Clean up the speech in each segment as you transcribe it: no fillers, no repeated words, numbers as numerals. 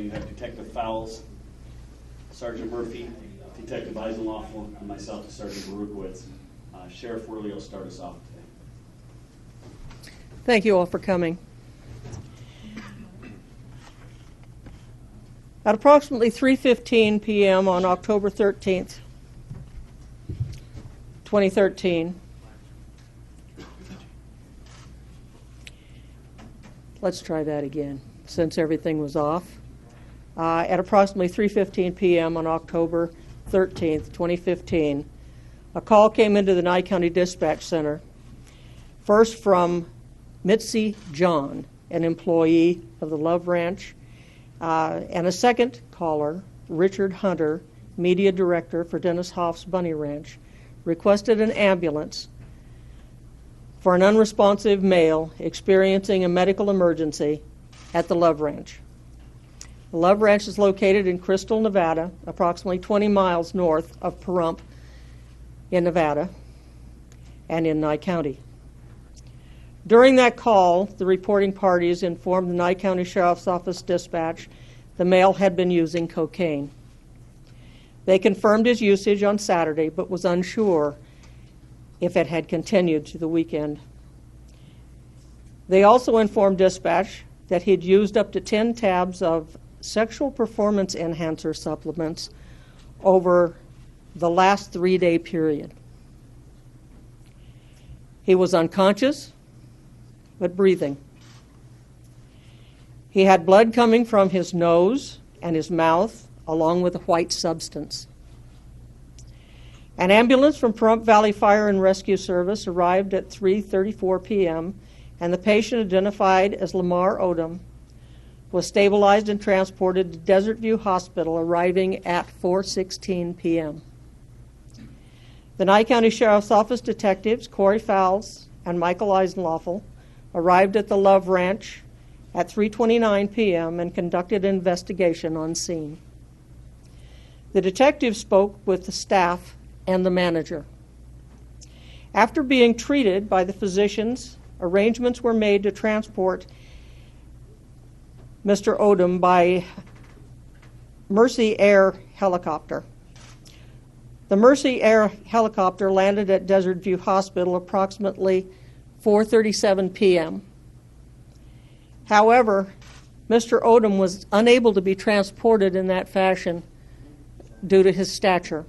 you have Detective Fowles, Sergeant Murphy, Detective Eisenloff, and myself, Sergeant Berukowitz. Sheriff Worley will start us off today. Thank you all for coming. At approximately 3:15 p.m. on October 13th, 2013, let's try that again, since everything was off. At approximately 3:15 p.m. on October 13th, 2015, a call came into the Nye County Dispatch Center, first from Mitzi John, an employee of the Love Ranch, and a second caller, Richard Hunter, media director for Dennis Hoff's Bunny Ranch, requested an ambulance for an unresponsive male experiencing a medical emergency at the Love Ranch. The Love Ranch is located in Crystal, Nevada, approximately 20 miles north of Pahrump in Nevada and in Nye County. During that call, the reporting parties informed the Nye County Sheriff's Office dispatch the male had been using cocaine. They confirmed his usage on Saturday, but was unsure if it had continued to the weekend. They also informed dispatch that he'd used up to 10 tabs of sexual performance enhancer supplements over the last 3-day period. He was unconscious, but breathing. He had blood coming from his nose and his mouth, along with a white substance. An ambulance from Pahrump Valley Fire and Rescue Service arrived at 3:34 p.m., and the patient, identified as Lamar Odom, was stabilized and transported to Desert View Hospital, arriving at 4:16 p.m. The Nye County Sheriff's Office detectives, Corey Fowles and Michael Eisenloff, arrived at the Love Ranch at 3:29 p.m. and conducted an investigation on scene. The detectives spoke with the staff and the manager. After being treated by the physicians, arrangements were made to transport Mr. Odom by Mercy Air helicopter. The Mercy Air helicopter landed at Desert View Hospital approximately 4:37 p.m. However, Mr. Odom was unable to be transported in that fashion due to his stature.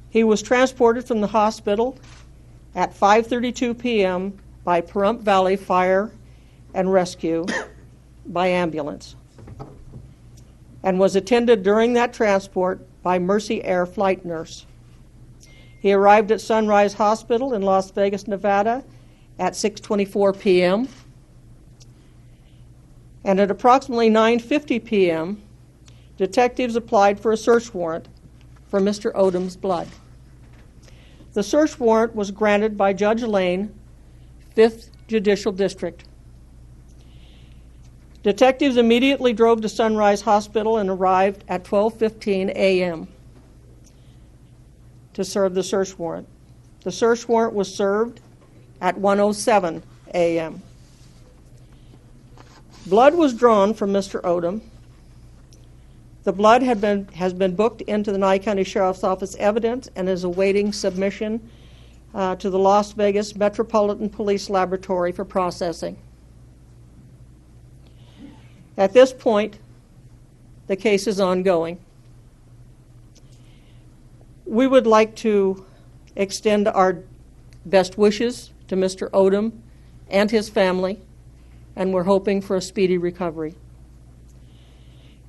He was transported from the hospital at 5:32 p.m. by Pahrump Valley Fire and Rescue by ambulance, and was attended during that transport by Mercy Air flight nurse. He arrived at Sunrise Hospital in Las Vegas, Nevada at 6:24 p.m. And at approximately 9:50 p.m., detectives applied for a search warrant for Mr. Odom's blood. The search warrant was granted by Judge Lane, 5th Judicial District. Detectives immediately drove to Sunrise Hospital and arrived at 12:15 a.m. to serve the search warrant. The search warrant was served at 1:07 a.m. Blood was drawn from Mr. Odom. The blood has been booked into the Nye County Sheriff's Office evidence and is awaiting submission to the Las Vegas Metropolitan Police Laboratory for processing. At this point, the case is ongoing. We would like to extend our best wishes to Mr. Odom and his family, and we're hoping for a speedy recovery.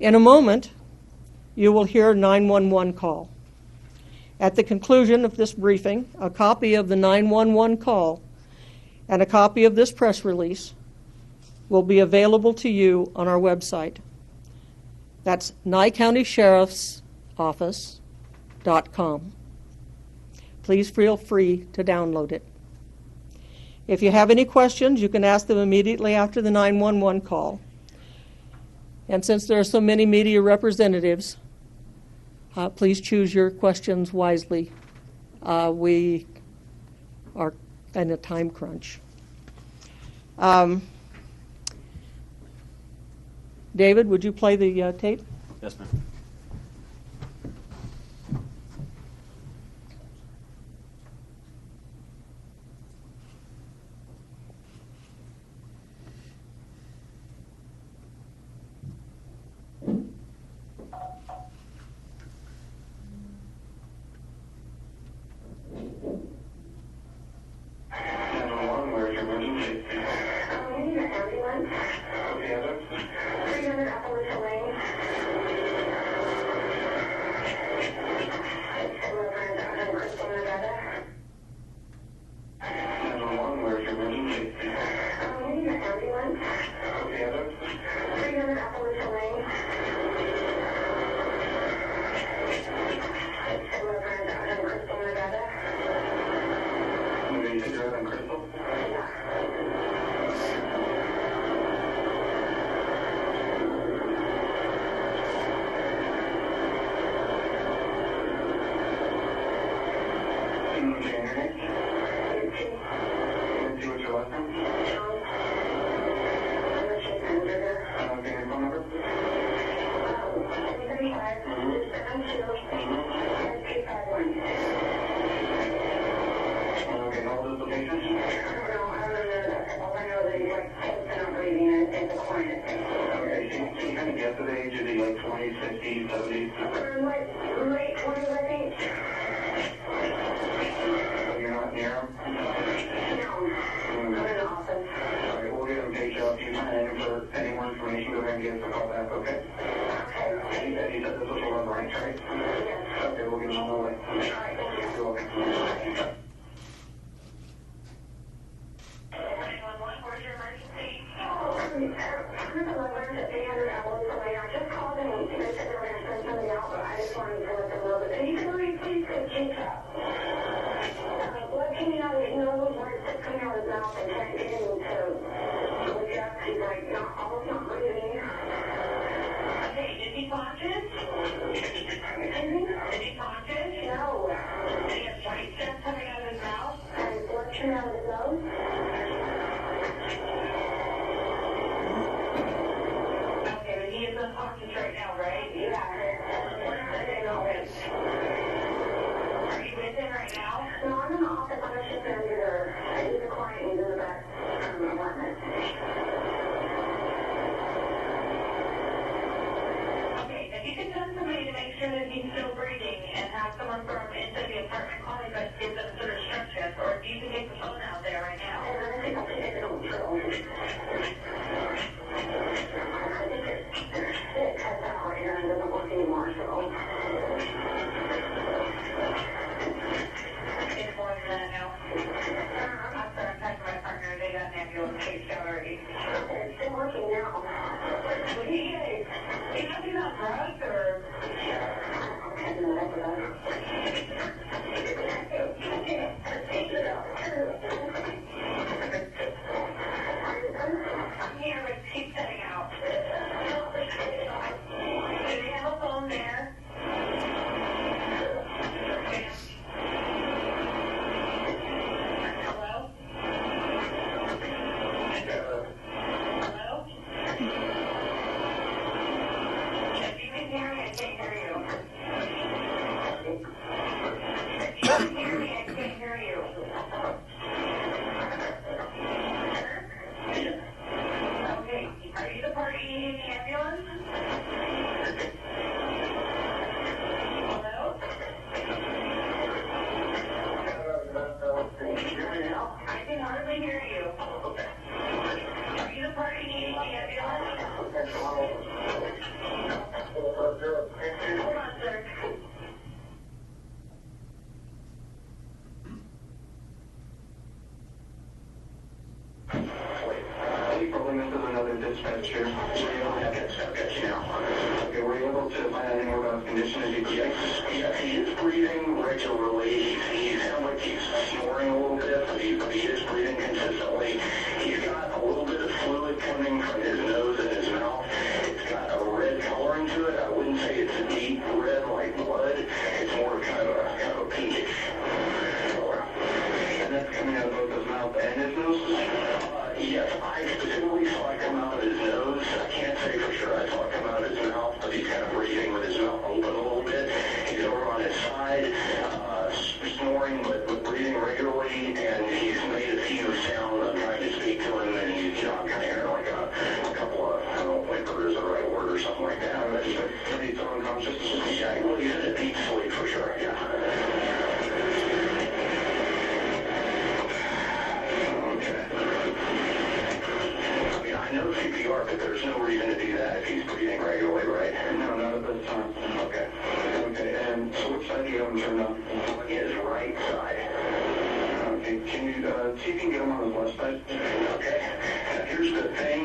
In a moment, you will hear a 911 call. At the conclusion of this briefing, a copy of the 911 call and a copy of this press release will be available to you on our website. That's NyeCountySheriff'sOffice.com. Please feel free to download it. If you have any questions, you can ask them immediately after the 911 call. And since there are so many media representatives, please choose your questions wisely. We are in a time crunch. David, would you play the tape? Yes, ma'am. Yes, I specifically saw it come out of his nose. I can't say for sure. I like that. When he's unconscious? Yeah, well, he's in a deep sleep for sure, yeah. Okay. I mean, I know CPR, but there's no reason to do that if he's breathing regularly, right? No, not at this time. Okay. Okay, and so which side do you have him turned on? His right side. Okay, can you see if you can get him on his left side? Okay. Now, here's the thing.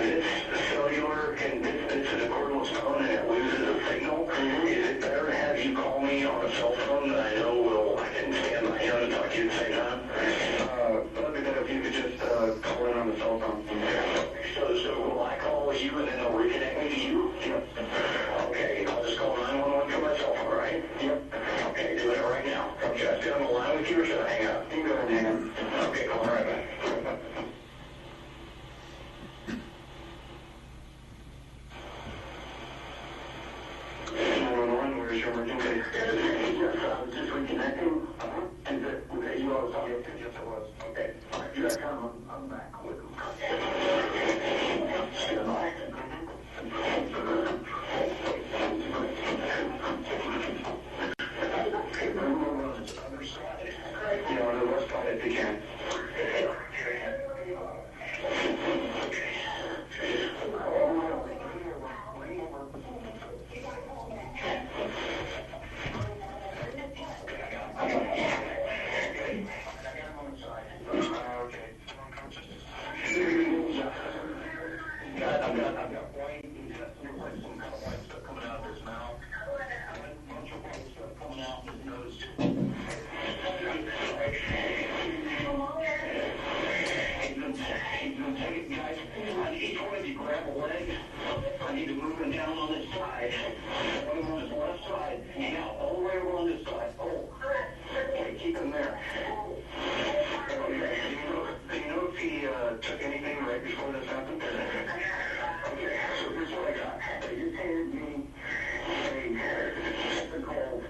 This cellular and this is a cordless phone and it loses a signal. Is it better to have you call me on a cell phone that I know I can stand my hand and talk to you at the same time? That'd be better if you could just call in on the cell phone. So will I call you and then they'll reconnect me to you? Yep. Okay, I'll just call 911 from my cell phone, right? Yep. Okay, doing it right now. Okay, I stay on the line with you or should I hang up? You can go ahead and hang up. Okay, call right back. 911, where's your emergency? Yes, I was just reconnecting. Was that you I was talking to? Yes, it was. Okay. All right, you got time? I'm back with him. Stand by. Yeah, on the left side if you can. I've got white intestinal like some kind of white stuff coming out of his mouth. A bunch of white stuff coming out of his nose. He's been taking, guys, each one of you grab a leg. I need to move him down on this side. Put him on his left side. Now, all the way over on this side. Oh, okay, keep him there. Okay, do you know if he took anything right before this happened? Okay, so here's what I got. They just handed me something called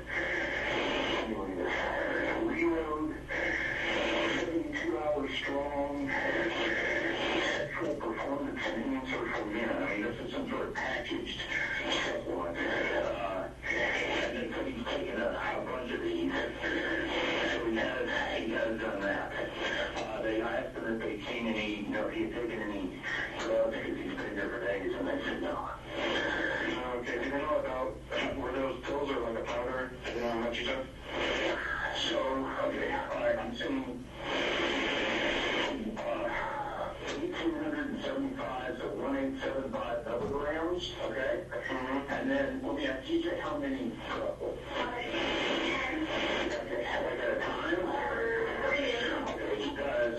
Reload 72 hours strong sexual performance enhancer for men. I mean, this is some sort of packaged supplement. And then so he's taken a bunch of these. So he has done that. I asked him if they'd seen any, if he had taken any drugs because he's been there for days, and they said no. Okay, do you know about, were those pills or like a powder? Do you know how much you took? So, okay, all right, I'm seeing 1,875, so 1,875 milligrams, okay? And then, let me ask TJ, how many roughly? Okay, like at a time?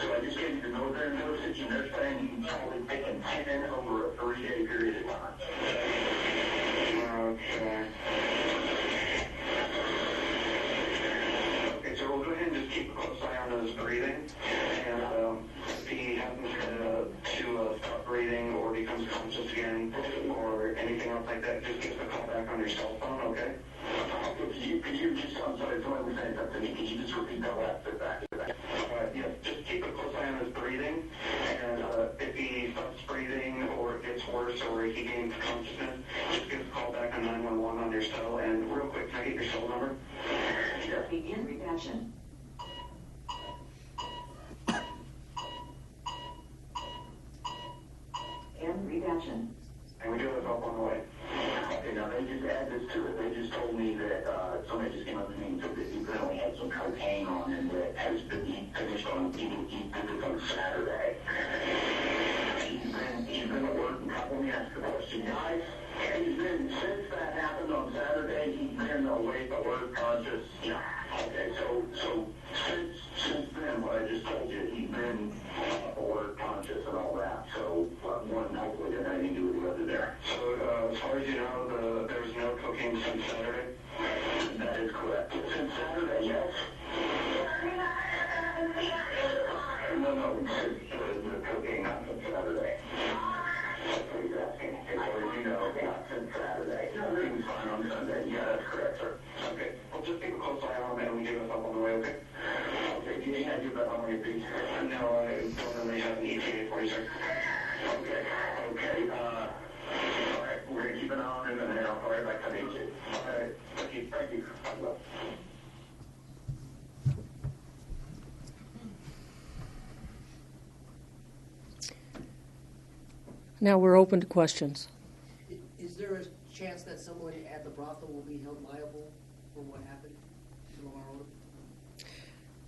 So I just gave you the milligram dosage, and they're saying you can probably take 10 over a 3-day period of time. Okay. Okay, so we'll go ahead and just keep a close eye on his breathing, and if he happens to stop breathing or becomes conscious again or anything else like that, just give us a call back on your cell phone, okay? Could you just, I'm sorry, someone was saying something to me, could you just repeat that last bit back? Yes, just keep a close eye on his breathing, and if he stops breathing or it gets worse or he gains consciousness, just give us a call back on 911 on your cell. And real quick, can I get your cell number? Sure. Begin redaction. End redaction. And we do have help on the way. Okay, now they just add this to it. They just told me that somebody just came up to me and said that he apparently had some cocaine on him that has been finished on, he did this on Saturday. He's been at work, and let me ask the question, guys. He's been, since that happened on Saturday, he's been awake, alert, conscious. Yeah. Okay, so since then, what I just told you, he's been alert, conscious, and all that. So one hopefully didn't have anything to do with the other there. So as far as you know, there was no cocaine since Saturday? That is correct. Since Saturday, yes. No, the cocaine not since Saturday. That's what he's asking. As far as you know, not since Saturday. He was fine on Sunday. Yeah, that's correct, sir. Okay. Well, just keep a close eye on him and we give us up on the way, okay? Okay, do you have your bet on your feet? No, I don't really have an ETA for you, sir. Okay. All right, we're Now we're open to questions. Is there a chance that someone at the brothel will be held liable for what happened to Lamar Odom?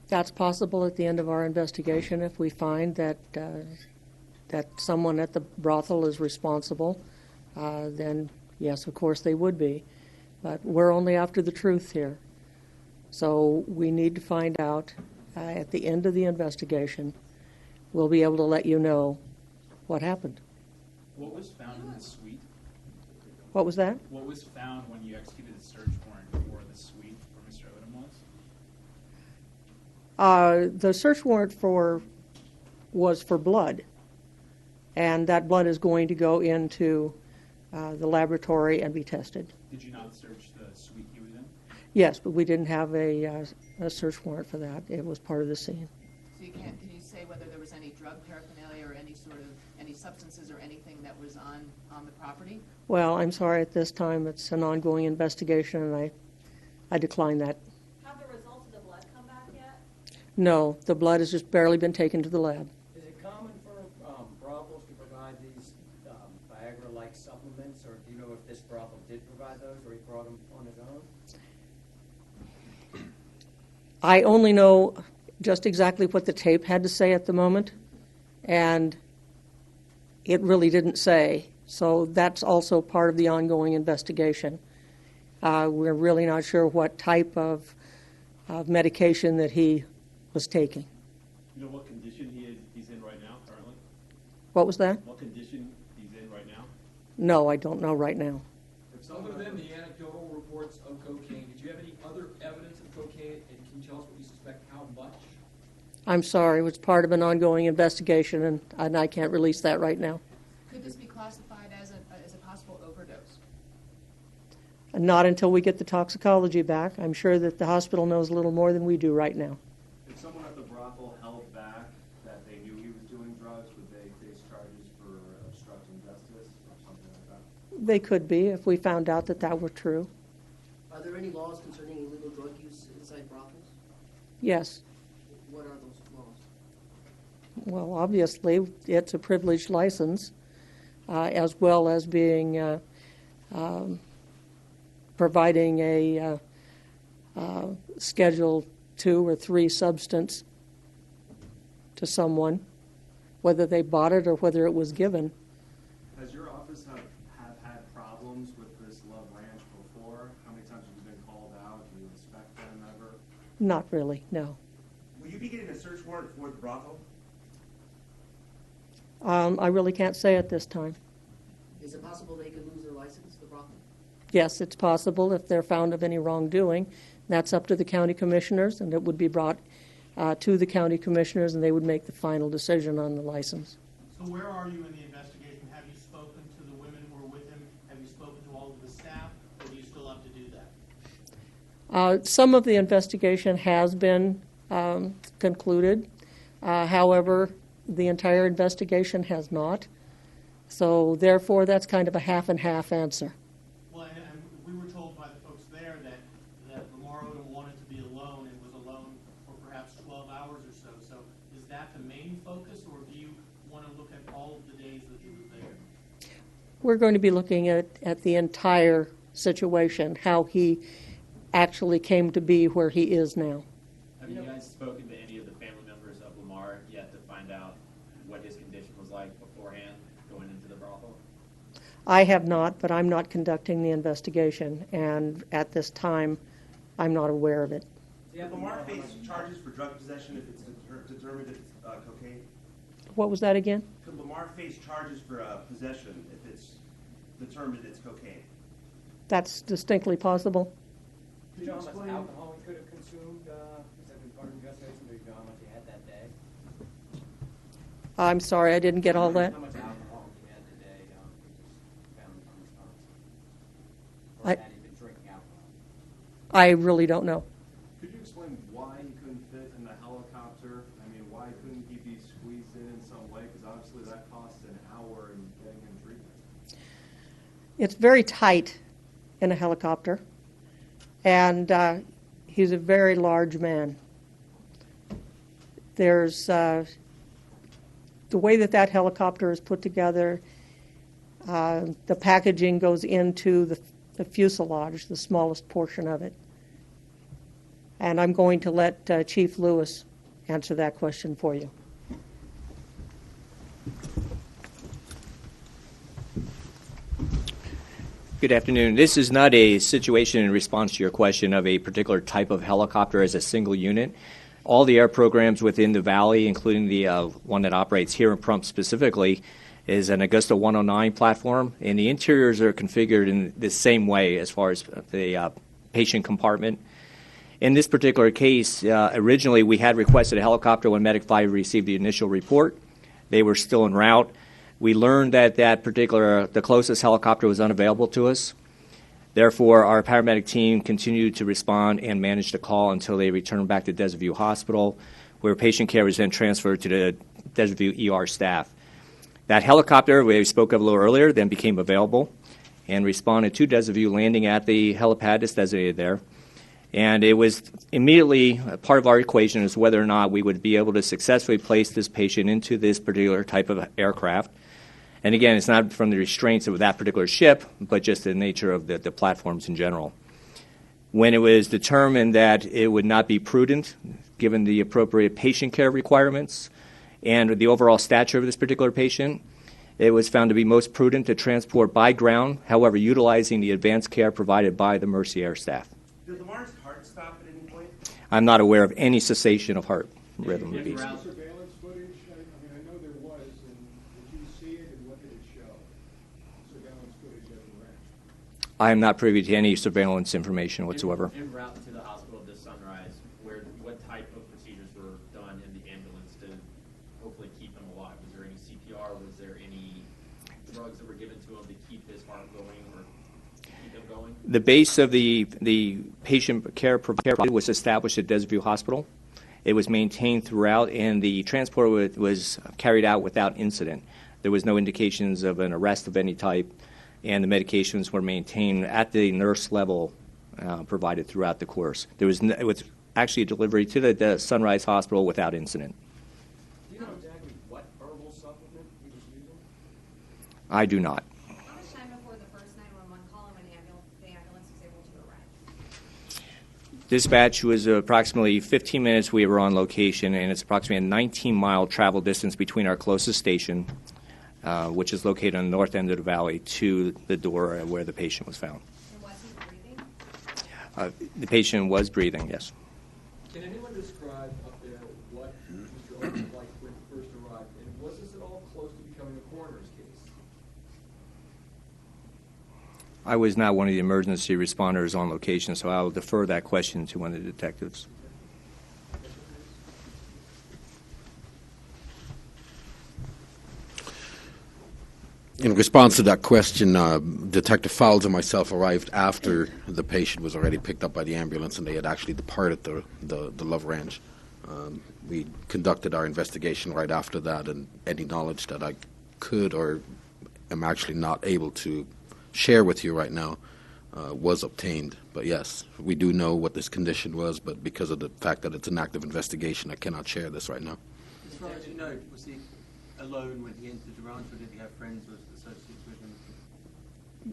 That's possible at the end of our investigation if we find that that someone at the brothel is responsible. Then yes, of course they would be. But we're only after the truth here. So we need to find out at the end of the investigation. We'll be able to let you know what happened. What was found in the suite? What was that? What was found when you executed the search warrant for the suite where Mr. Odom was? The search warrant was for blood, and that blood is going to go into the laboratory and be tested. Did you not search the suite he was in? Yes, but we didn't have a search warrant for that. It was part of the scene. So you can't, can you say whether there was any drug paraphernalia or any sort of, any substances or anything that was on the property? Well, I'm sorry, at this time it's an ongoing investigation, and I decline that. Have the results of the blood come back yet? No, the blood has just barely been taken to the lab. Is it common for brothels to provide these Viagra-like supplements, or do you know if this brothel did provide those, or he brought them on his own? I only know just exactly what the tape had to say at the moment, and it really didn't say. So that's also part of the ongoing investigation. We're really not sure what type of medication that he was taking. You know what condition he's in right now, currently? What was that? What condition he's in right now? No, I don't know right now. Other than the anecdotal reports of cocaine, did you have any other evidence of cocaine, and can you tell us what you suspect how much? I'm sorry, it was part of an ongoing investigation, and I can't release that right now. Could this be classified as a possible overdose? Not until we get the toxicology back. I'm sure that the hospital knows a little more than we do right now. If someone at the brothel held back that they knew he was doing drugs, would they face charges for obstructing justice or something like that? They could be if we found out that that were true. Are there any laws concerning illegal drug use inside brothels? Yes. What are those laws? Well, obviously, it's a privileged license, as well as being providing a Schedule 2 or 3 substance to someone, whether they bought it or whether it was given. Has your office have had problems with this Love Ranch before? How many times have you been called out? Do you inspect them ever? Not really, no. Will you be getting a search warrant for the brothel? I really can't say at this time. Is it possible they could lose their license, the brothel? Yes, it's possible if they're found of any wrongdoing. That's up to the county commissioners, and it would be brought to the county commissioners, and they would make the final decision on the license. So where are you in the investigation? Have you spoken to the women who were with him? Have you spoken to all of the staff, or do you still have to do that? Some of the investigation has been concluded. However, the entire investigation has not. So therefore, that's kind of a half and half answer. Well, and we were told by the folks there that Lamar Odom wanted to be alone and was alone for perhaps 12 hours or so. So is that the main focus, or do you want to look at all of the days that he was there? We're going to be looking at the entire situation, how he actually came to be where he is now. Have you guys spoken to any of the family members of Lamar yet to find out what his condition was like beforehand going into the brothel? I have not, but I'm not conducting the investigation, and at this time, I'm not aware of it. Did Lamar face charges for drug possession if it's determined it's cocaine? What was that again? Could Lamar face charges for possession if it's determined it's cocaine? That's distinctly possible. Do you know how much alcohol he could have consumed? Has that been part of the investigation? Do you know how much he had that day? I'm sorry, I didn't get all that. How much alcohol he had the day he was found unresponsive? Or I- had he been drinking alcohol? I really don't know. Could you explain why he couldn't fit in the helicopter? I mean, why couldn't he be squeezed in some way? Because obviously that costs an hour in getting him treatment. It's very tight in a helicopter, and he's a very large man. There's the way that helicopter is put together The packaging goes into the fuselage, the smallest portion of it. And I'm going to let Chief Lewis answer that question for you. Good afternoon. This is not a situation in response to your question of a particular type of helicopter as a single unit. All the air programs within the Valley, including the one that operates here in Pahrump specifically, is an Augusta 109 platform, and the interiors are configured in the same way as far as the patient compartment. In this particular case, originally we had requested a helicopter when Medic 5 received the initial report. They were still en route. We learned that the closest helicopter was unavailable to us. Therefore, our paramedic team continued to respond and manage the call until they returned back to Desert View Hospital, where patient care was then transferred to the Desert View ER staff. That helicopter we spoke of a little earlier then became available and responded to Desert View, landing at the helipad that's designated there. And it was immediately part of our equation as whether or not we would be able to successfully place this patient into this particular type of aircraft. And again, it's not from the restraints of that particular ship, but just the nature of the platforms in general. When it was determined that it would not be prudent, given the appropriate patient care requirements and the overall stature of this particular patient, it was found to be most prudent to transport by ground, however, utilizing the advanced care provided by the Mercy Air staff. Did Lamar's heart stop at any point? I'm not aware of any cessation of heart rhythm. Surveillance footage? I know there was, and did you see it, and what did it show? Surveillance footage at the ranch. I am not privy to any surveillance information whatsoever. En route to the hospital this sunrise, what type of procedures were done in the ambulance to hopefully keep him alive? Was there any CPR? Was there any drugs that were given to him to keep his heart going or keep him going? The base of the patient care provided was established at Desert View Hospital. It was maintained throughout, and the transport was carried out without incident. There was no indications of an arrest of any type, and the medications were maintained at the nurse level provided throughout the course. It was actually a delivery to the Sunrise Hospital without incident. Do you know exactly what herbal supplement he was using? I do not. How much time before the first 911 call when the ambulance was able to arrive? Dispatch was approximately 15 minutes we were on location, and it's approximately a 19-mile travel distance between our closest station, which is located on the north end of the valley, to the door where the patient was found. And was he breathing? The patient was breathing, yes. Can anyone describe up there what Mr. Odom was like when he first arrived? And was this at all close to becoming a coroner's case? I was not one of the emergency responders on location, so I will defer that question to one of the detectives. In response to that question, Detective Fowles and myself arrived after the patient was already picked up by the ambulance and they had actually departed the Love Ranch. We conducted our investigation right after that, and any knowledge that I could or am actually not able to share with you right now was obtained. But yes, we do know what this condition was, but because of the fact that it's an active investigation, I cannot share this right now. As far as you know, was he alone when he entered the ranch, or did he have friends or associates with him?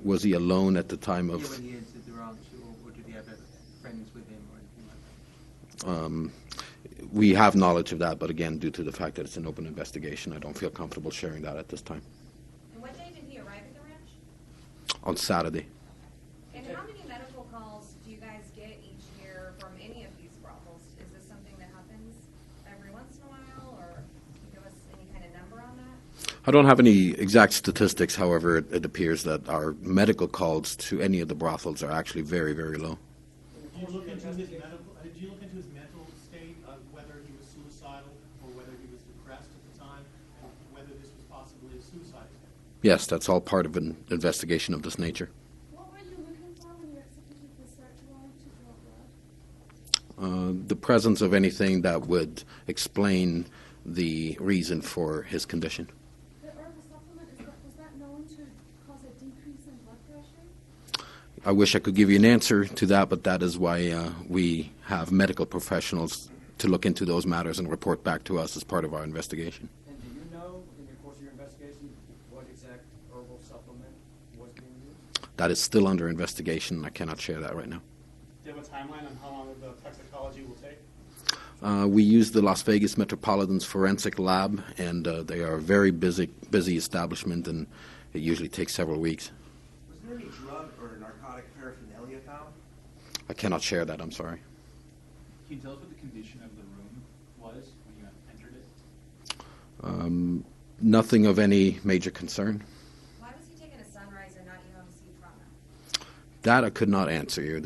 Was he alone at the time of... Yeah, when he entered the ranch, or did he have friends with him or anything like that? We have knowledge of that, but again, due to the fact that it's an open investigation, I don't feel comfortable sharing that at this time. And what day did he arrive at the ranch? On Saturday. And how many medical calls do you guys get each year from any of these brothels? Is this something that happens every once in a while, or can you give us any kind of number on that? I don't have any exact statistics. However, it appears that our medical calls to any of the brothels are actually very, very low. Did you look into his mental state, whether he was suicidal or whether he was depressed at the time, and whether this was possibly a suicide attempt? Yes, that's all part of an investigation of this nature. What were you looking for when you executed the search warrant to draw blood? The presence of anything that would explain the reason for his condition. The herbal supplement, was that known to cause a decrease in blood pressure? I wish I could give you an answer to that, but that is why we have medical professionals to look into those matters and report back to us as part of our investigation. And do you know, in the course of your investigation, what exact herbal supplement was being used? That is still under investigation. I cannot share that right now. Do you have a timeline on how long the toxicology will take? We use the Las Vegas Metropolitan's forensic lab, and they are a very busy establishment, and it usually takes several weeks. Was there any drug or narcotic paraphernalia found? I cannot share that, I'm sorry. Can you tell us what the condition of the room was when you entered it? Nothing of any major concern. Why was he taking a sunrise and not UMC trauma? That I could not answer you.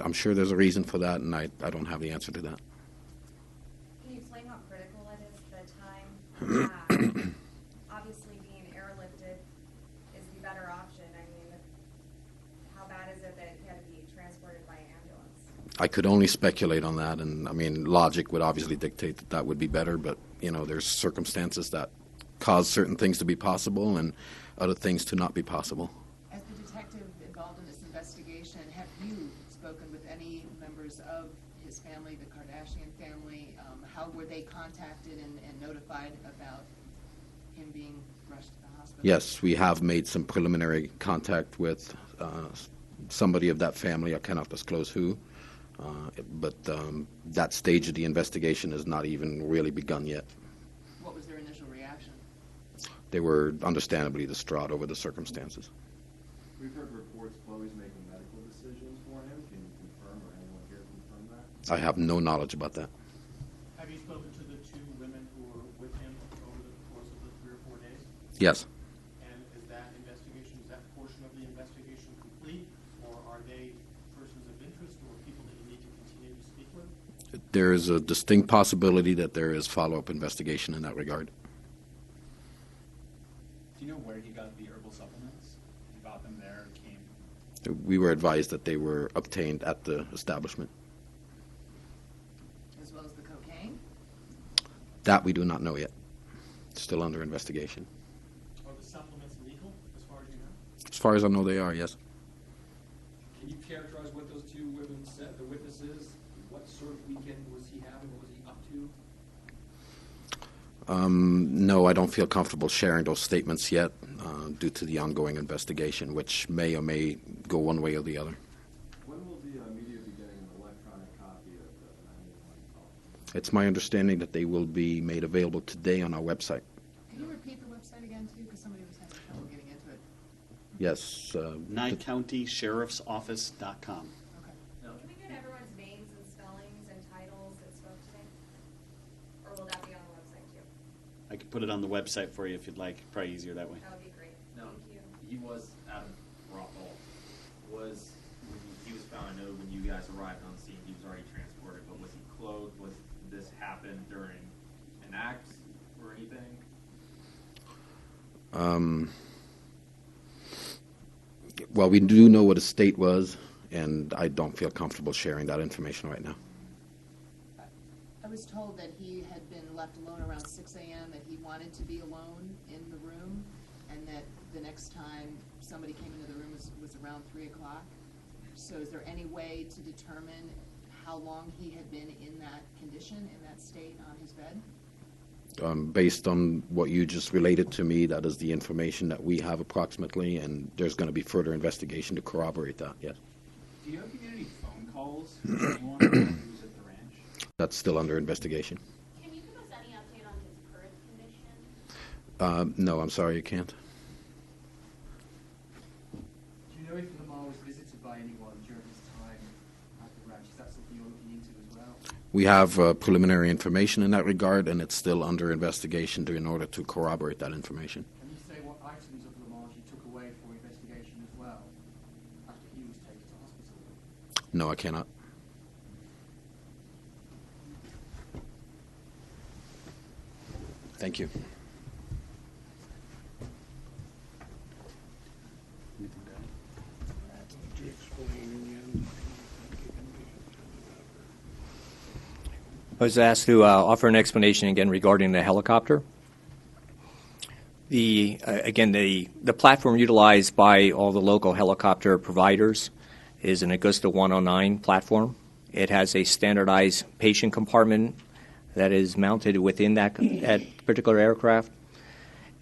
I'm sure there's a reason for that, and I don't have the answer to that. Can you explain how critical it is the time? Obviously, being airlifted is the better option. I mean, how bad is it that he had to be transported by ambulance? I could only speculate on that, and I mean, logic would obviously dictate that that would be better, but there's circumstances that cause certain things to be possible and other things to not be possible. As the detective involved in this investigation, have you spoken with any members of his family, the Kardashian family? How were they contacted and notified about him being rushed to the hospital? Yes, we have made some preliminary contact with somebody of that family. I cannot disclose who, but that stage of the investigation has not even really begun yet. What was their initial reaction? They were understandably distraught over the circumstances. We've heard reports Chloe's making medical decisions for him. Can you confirm, or anyone here confirm that? I have no knowledge about that. Have you spoken to the two women who were with him over the course of the 3 or 4 days? Yes. And is that portion of the investigation complete, or are they persons of interest or people that you need to continue to speak with? There is a distinct possibility that there is follow-up investigation in that regard. Do you know where he got the herbal supplements? He bought them there, came. We were advised that they were obtained at the establishment. As well as the cocaine? That we do not know yet. Still under investigation. Are the supplements legal, as far as you know? As far as I know, they are, yes. Can you characterize what those two women said, the witnesses? What sort of weekend was he having? What was he up to? No, I don't feel comfortable sharing those statements yet due to the ongoing investigation, which may or may go one way or the other. When will the media be getting an electronic copy of the 911 call? It's my understanding that they will be made available today on our website. Can you repeat the website again, too? Because somebody was having trouble getting into it. Yes. Nye County Sheriff's Office.com. Can we get everyone's names and spellings and titles that spoke today? Or will that be on the website too? I could put it on the website for you if you'd like. Probably easier that way. That would be great. No, Thank you. he was out of Brothel. When he was found, I know when you guys arrived on scene, he was already transported, but was he clothed? Was this happen during an act or anything? Well, we do know what his state was, and I don't feel comfortable sharing that information right now. I was told that he had been left alone around 6 a.m., that he wanted to be alone in the room, and that the next time somebody came into the room was around 3 o'clock. So is there any way to determine how long he had been in that condition, in that state on his bed? Based on what you just related to me, that is the information that we have approximately, and there's going to be further investigation to corroborate that, yes. Do you know if you get any phone calls from anyone who was at the ranch? That's still under investigation. Can you give us any update on his current condition? No, I'm sorry, you can't. Do you know if Lamar was visited by anyone during his time at the ranch? Is that something you're looking into as well? We have preliminary information in that regard, and it's still under investigation in order to corroborate that information. Can you say what items of Lamar's you took away for investigation as well after he was taken to hospital? No, I cannot. Thank you. I was asked to offer an explanation again regarding the helicopter. The platform utilized by all the local helicopter providers is an Augusta 109 platform. It has a standardized patient compartment that is mounted within that particular aircraft.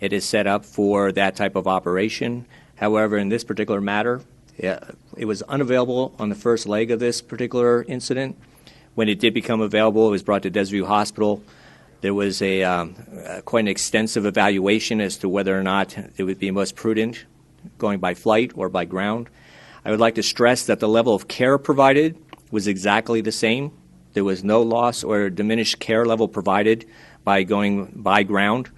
It is set up for that type of operation. However, in this particular matter, it was unavailable on the first leg of this particular incident. When it did become available, it was brought to Desert View Hospital. There was quite an extensive evaluation as to whether or not it would be most prudent going by flight or by ground. I would like to stress that the level of care provided was exactly the same. There was no loss or diminished care level provided by going by ground.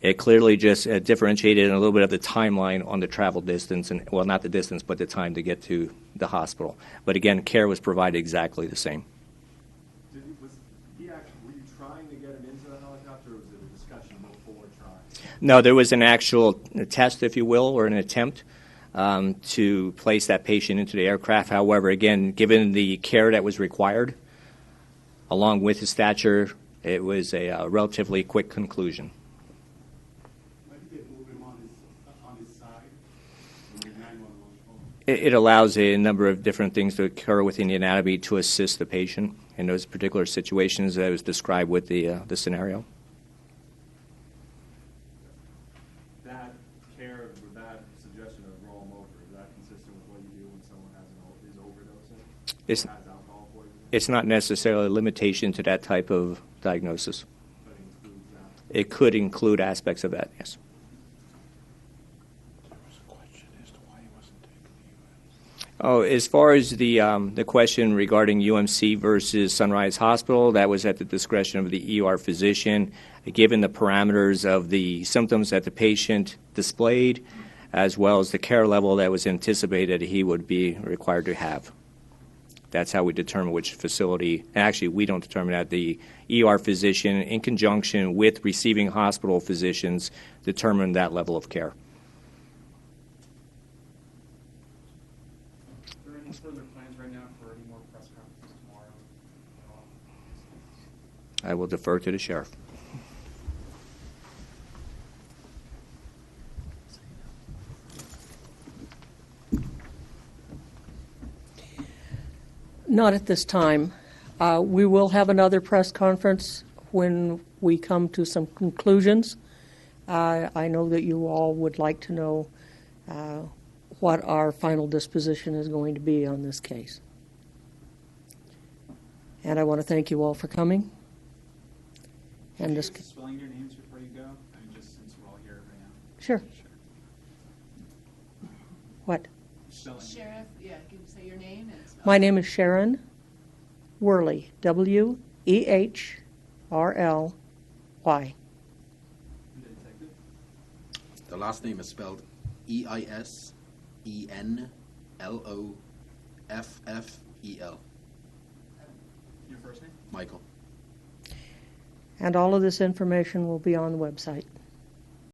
It clearly just differentiated a little bit of the timeline on the travel distance, and well, not the distance, but the time to get to the hospital. But again, care was provided exactly the same. Were you trying to get him into the helicopter, or was it a discussion before trying? No, there was an actual test, if you will, or an attempt to place that patient into the aircraft. However, again, given the care that was required, along with his stature, it was a relatively quick conclusion. It allows a number of different things to occur within the anatomy to assist the patient in those particular situations that was described with the scenario. That care, with that suggestion of roll them over, is that consistent with what you do when someone is overdosing? It's, has alcohol poisoning? it's not necessarily a limitation to that type of diagnosis. But it includes that? It could include aspects of that, yes. Oh, as far as the question regarding UMC versus Sunrise Hospital, that was at the discretion of the ER physician, given the parameters of the symptoms that the patient displayed, as well as the care level that was anticipated he would be required to have. That's how we determine which facility. And actually, we don't determine that. The ER physician, in conjunction with receiving hospital physicians, determine that level of care. Further plans right now for any more press conferences tomorrow? I will defer to the sheriff. Not at this time. We will have another press conference when we come to some conclusions. I know that you all would like to know what our final disposition is going to be on this case. And I want to thank you all for coming. And this. Spelling your names before you go? I mean, just since we're all here right now. Sure. What? Sheriff, yeah, can you say your name and spell? My name is Sharon Worley, W-E-H-R-L-Y. The last name is spelled E-I-S-E-N-L-O-F-F-E-L. Your first name? Michael. And all of this information will be on the website.